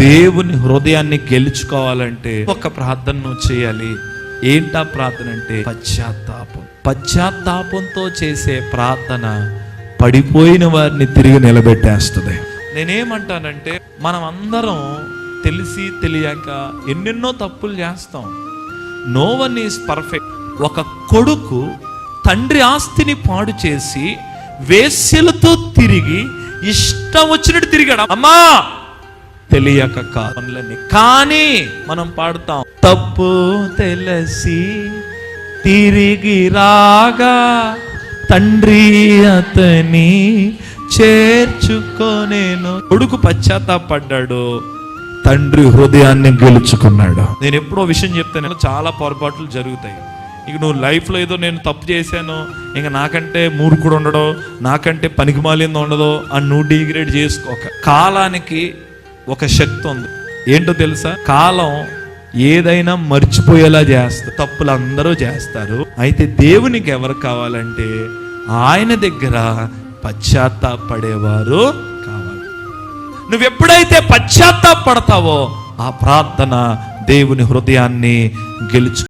దేవుని హృదయాన్ని గెలుచుకోవాలంటే ఒక ప్రార్థన నువ్వు చేయాలి. ఏంటా ప్రార్థన అంటే పశ్చాత్తాపం. పశ్చాత్తాపంతో చేసే ప్రార్థన పడిపోయిన వారిని తిరిగి నిలబెట్టేస్తుంది. నేనేమంటానంటే మనం అందరం తెలిసి తెలియక ఎన్నెన్నో తప్పులు చేస్తాం. No one is perfect. ఒక కొడుకు తండ్రి ఆస్తిని పాడు చేసి వేశ్యలతో తిరిగి ఇష్టం వచ్చినట్టు తిరిగాడు. అమ్మా తెలియక కావాలని. కానీ మనం పాడుతాం, తప్పు తెలిసి తిరిగి రాగా తండ్రి అతని చేర్చుకోనేను. కొడుకు పశ్చాత్తాపడ్డాడు, తండ్రి హృదయాన్ని గెలుచుకున్నాడు. నేను ఎప్పుడో విషయం చెప్తాను, చాలా పొరపాట్లు జరుగుతాయి. ఇక నువ్వు లైఫ్లో ఏదో నేను తప్పు చేశాను, ఇంకా నాకంటే మూర్ఖుడు ఉండడో, నాకంటే పనికిమాలింది ఉండదో అని నువ్వు డిగ్రేడ్ చేసుకోక. కాలానికి ఒక శక్తి ఉంది. ఏంటో తెలుసా? కాలం ఏదైనా మర్చిపోయేలా చేస్తారు. తప్పులు అందరూ చేస్తారు. అయితే దేవునికి ఎవరు కావాలంటే ఆయన దగ్గర పశ్చాత్తాపడేవారు కావాలి. నువ్వెప్పుడైతే పశ్చాత్తాపడతావో ఆ ప్రార్థన దేవుని హృదయాన్ని గెలుచు.